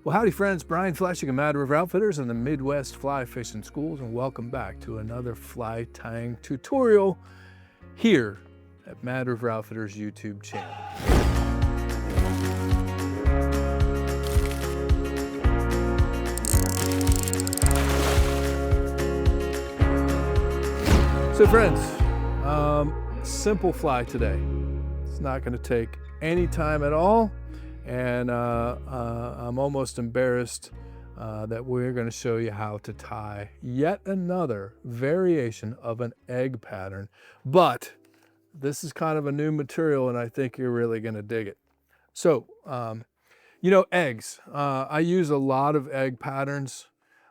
Well, howdy friends, Brian Flechsig of Mad River Outfitters and the Midwest Fly Fishing Schools, and welcome back to another fly tying tutorial here at Mad River Outfitters YouTube channel. So friends, simple fly today. It's not going to take any time at all. And I'm almost embarrassed that we're going to show you how to tie yet another variation of an egg pattern. But this is kind of a new material and I think you're really going to dig it. So, eggs. I use a lot of egg patterns.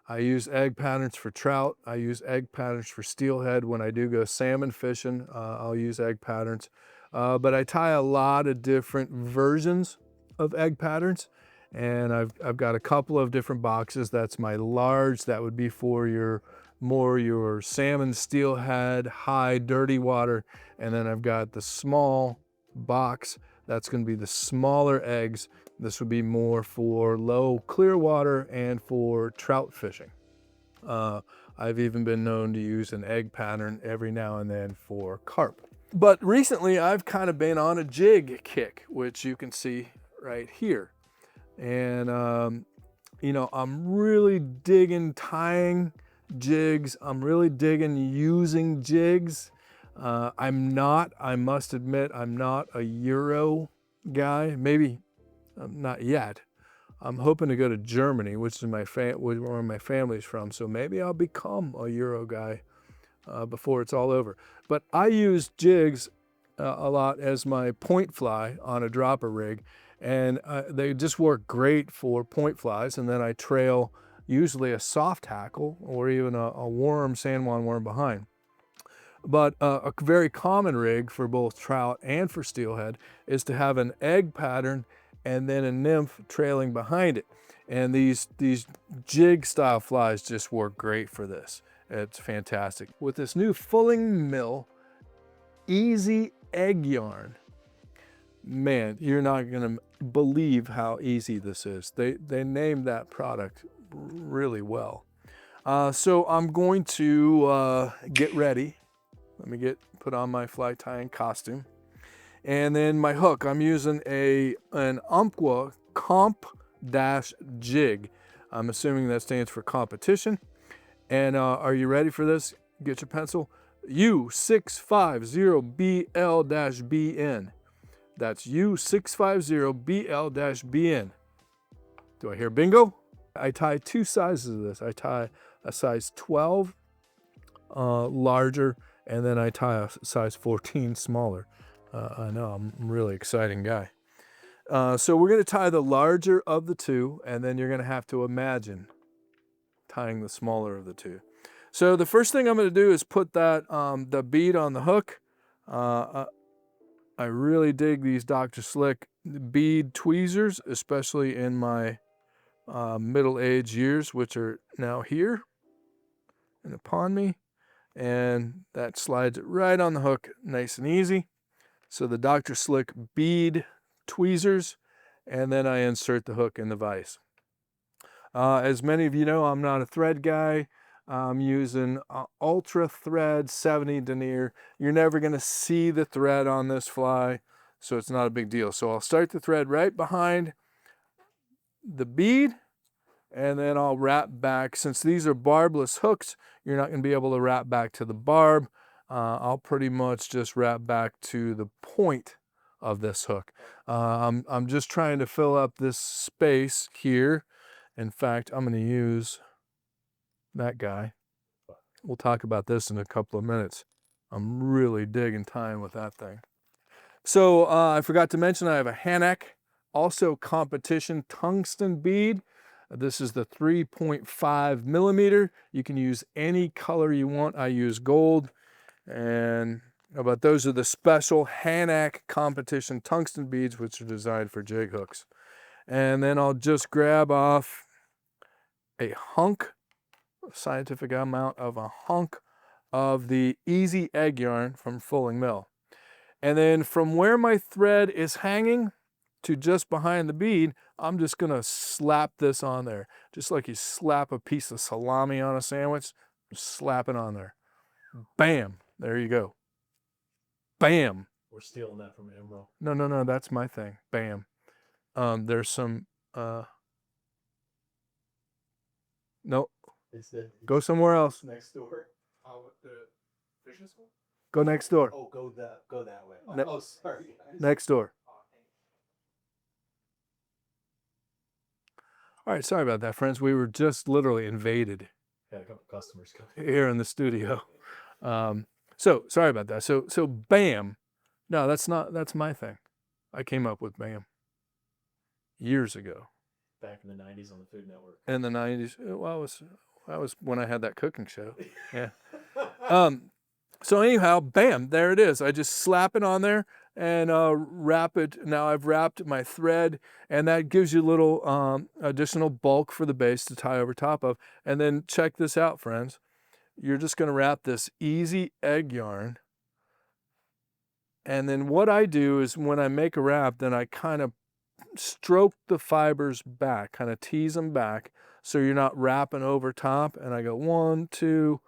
I use egg patterns for trout. I use egg patterns for steelhead. When I do go salmon fishing, I'll use egg patterns. But I tie a lot of different versions of egg patterns, and I've got a couple of different boxes. That's my large, that would be for your salmon, steelhead, high, dirty water, and then I've got the small box, that's going to be the smaller eggs. This would be more for low clear water and for trout fishing. I've even been known to use an egg pattern every now and then for carp. But recently I've kind of been on a jig kick, which you can see right here. And, I'm really digging tying jigs. I'm really digging using jigs. I must admit, I'm not a Euro guy. Maybe not yet. I'm hoping to go to Germany, which is where my family's from. So maybe I'll become a Euro guy before it's all over. But I use jigs a lot as my point fly on a dropper rig. And they just work great for point flies. And then I trail usually a soft hackle or even a worm, sandworm worm behind. But a very common rig for both trout and for steelhead is to have an egg pattern and then a nymph trailing behind it. And these jig style flies just work great for this. It's fantastic. With this new Fulling Mill Easy Egg Yarn, man, you're not gonna believe how easy this is. They named that product really well. So I'm going to get ready. Let me put on my fly tying costume. And then my hook, I'm using an Umpqua Comp-Jig. I'm assuming that stands for competition. And are you ready for this? Get your pencil. U650BL-BN. That's U650BL-BN. Do I hear bingo? I tie two sizes of this. I tie a size 12 larger, and then I tie a size 14 smaller. I know, I'm a really exciting guy. So we're going to tie the larger of the two, and then you're going to have to imagine tying the smaller of the two. So the first thing I'm going to do is put that the bead on the hook. I really dig these Dr. Slick bead tweezers, especially in my middle-aged years, which are now here and upon me. And that slides it right on the hook, nice and easy. So the Dr. Slick bead tweezers, and then I insert the hook in the vise. As many of you know, I'm not a thread guy. I'm using Ultra Thread 70 denier. You're never going to see the thread on this fly, so it's not a big deal. So I'll start the thread right behind the bead, and then I'll wrap back. Since these are barbless hooks, you're not going to be able to wrap back to the barb. I'll pretty much just wrap back to the point of this hook. I'm just trying to fill up this space here. In fact, I'm going to use that guy. We'll talk about this in a couple of minutes. I'm really digging tying with that thing. So I forgot to mention I have a Hanak, also competition tungsten bead. This is the 3.5 millimeter. You can use any color you want. I use gold. But those are the special Hanak competition tungsten beads, which are designed for jig hooks. And then I'll just grab off a scientific amount of a hunk of the Easy Egg Yarn from Fulling Mill. And then from where my thread is hanging, to just behind the bead, I'm just gonna slap this on there. Just like you slap a piece of salami on a sandwich, slap it on there. Bam, there you go. Bam. We're stealing that from Emerald. No, that's my thing. Bam. There's some, no, go somewhere else. Next door. The fishing school? Go next door. Oh, go that way. Oh, sorry, guys. Next door. All right, sorry about that, friends. We were just literally invaded. Had a couple customers come Here in the studio. So sorry about that. So bam. No, that's my thing. I came up with bam years ago. Back in the 90s on the Food Network. In the 90s. Well, that was when I had that cooking show. Yeah. So anyhow, bam, there it is. I just slap it on there and wrap it. Now I've wrapped my thread, and that gives you a little additional bulk for the base to tie over top of. And then check this out, friends. You're just going to wrap this easy egg yarn. And then what I do is when I make a wrap, then I kind of stroke the fibers back, kind of tease them back so you're not wrapping over top. And I go 1, 2,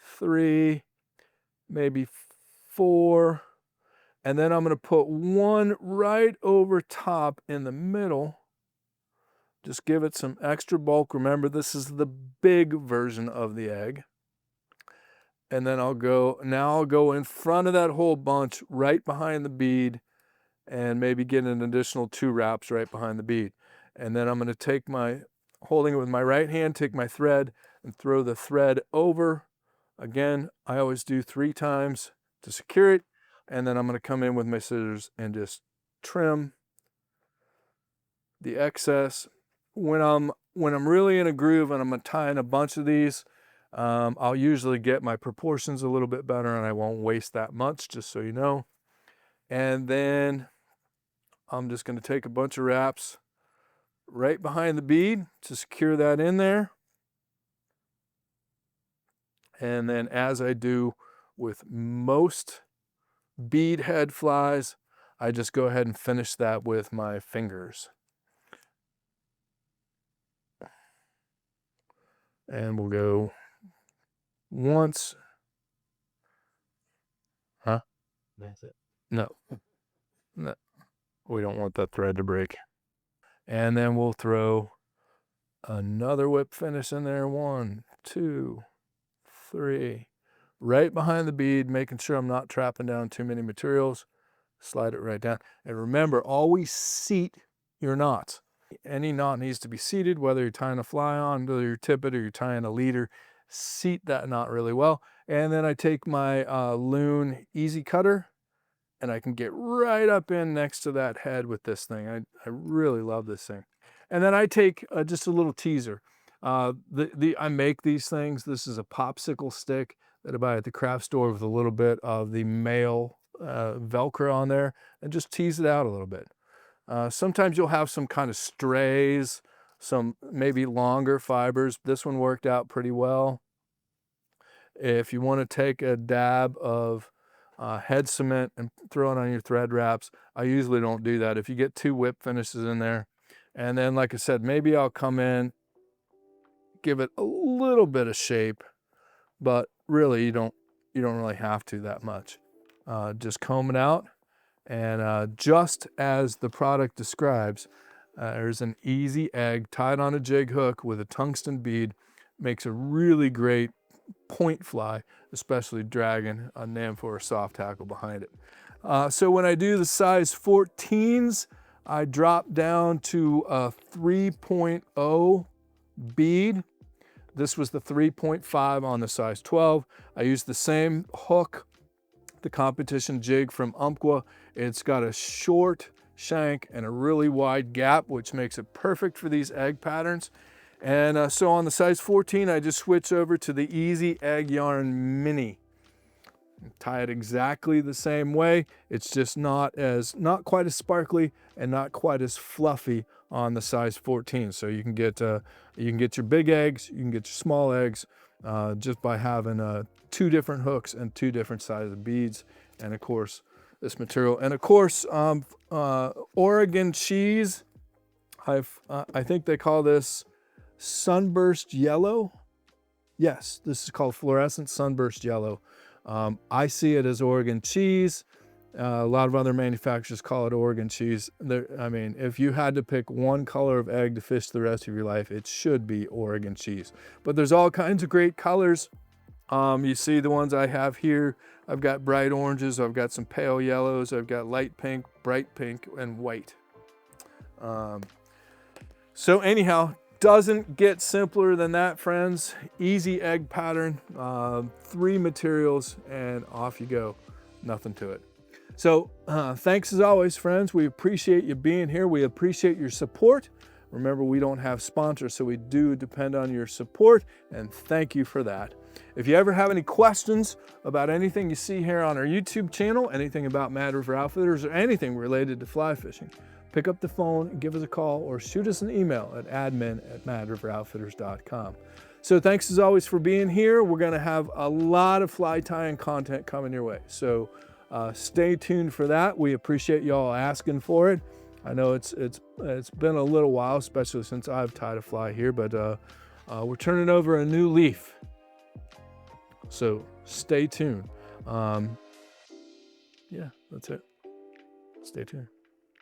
3, maybe 4. And then I'm going to put one right over top in the middle. Just give it some extra bulk. Remember, this is the big version of the egg. And then I'll go in front of that whole bunch right behind the bead and maybe get an additional 2 wraps right behind the bead. And then I'm going to take holding it with my right hand, take my thread and throw the thread over. Again, I always do 3 times to secure it. And then I'm going to come in with my scissors and just trim the excess. When I'm really in a groove and I'm tying a bunch of these, I'll usually get my proportions a little bit better and I won't waste that much, just so you know. And then I'm just going to take a bunch of wraps right behind the bead to secure that in there. And then as I do with most bead head flies, I just go ahead and finish that with my fingers. And we'll go once. Huh? That's it. No. We don't want that thread to break. And then we'll throw another whip finish in there. 1, 2, 3. Right behind the bead, making sure I'm not trapping down too many materials. Slide it right down. And remember, always seat your knots. Any knot needs to be seated, whether you're tying a fly on, whether you're tippet or you're tying a leader. Seat that knot really well. And then I take my loon easy cutter and I can get right up in next to that head with this thing. I really love this thing. And then I take just a little teaser. I make these things. This is a popsicle stick that I buy at the craft store with a little bit of the male Velcro on there, and just tease it out a little bit. Sometimes you'll have some kind of strays, some maybe longer fibers. This one worked out pretty well. If you want to take a dab of head cement and throw it on your thread wraps, I usually don't do that. If you get 2 whip finishes in there, and then like I said, maybe I'll come in, give it a little bit of shape, but really you don't really have to that much. Just comb it out. And just as the product describes, there's an easy egg tied on a jig hook with a tungsten bead. Makes a really great point fly, especially dragging a nymph or a soft tackle behind it. So when I do the size 14s, I drop down to a 3.0 bead. This was the 3.5 on the size 12. I used the same hook, the competition jig from Umpqua. It's got a short shank and a really wide gap, which makes it perfect for these egg patterns. And so on the size 14, I just switch over to the Easy Egg Yarn Mini. Tie it exactly the same way. It's just not quite as sparkly and not quite as fluffy on the size 14. So you can get your big eggs, you can get your small eggs just by having 2 different hooks and 2 different sizes of beads. And of course, this material. And of course, Oregon cheese. I think they call this sunburst yellow. Yes, this is called fluorescent sunburst yellow. I see it as Oregon cheese. A lot of other manufacturers call it Oregon cheese. I mean, if you had to pick one color of egg to fish the rest of your life, it should be Oregon cheese. But there's all kinds of great colors. You see the ones I have here. I've got bright oranges, I've got some pale yellows, I've got light pink, bright pink, and white. So anyhow, doesn't get simpler than that, friends. Easy egg pattern, 3 materials, and off you go. Nothing to it. So thanks as always, friends. We appreciate you being here. We appreciate your support. Remember, we don't have sponsors, so we do depend on your support, and thank you for that. If you ever have any questions about anything you see here on our YouTube channel, anything about Mad River Outfitters, or anything related to fly fishing, pick up the phone, give us a call, or shoot us an email at admin@madriveroutfitters.com. So thanks as always for being here. We're going to have a lot of fly tying content coming your way. So stay tuned for that. We appreciate y'all asking for it. I know it's been a little while, especially since I've tied a fly here, but we're turning over a new leaf. So stay tuned. Yeah, that's it. Stay tuned.